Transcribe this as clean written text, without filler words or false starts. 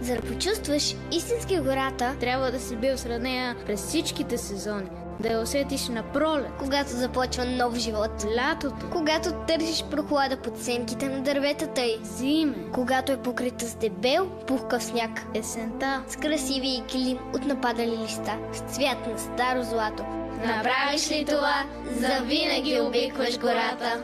За да почувстваш истински гората, трябва да си бил сред нея през всичките сезони. Да я усетиш на пролет, когато започва нов живот, лятото, когато търсиш прохлада под сенките на дърветата й, зиме, когато е покрита с дебел, пухкав сняг, есента, с красиви килим от нападали листа, с цвят на старо злато. Направиш ли това, завинаги обикваш гората.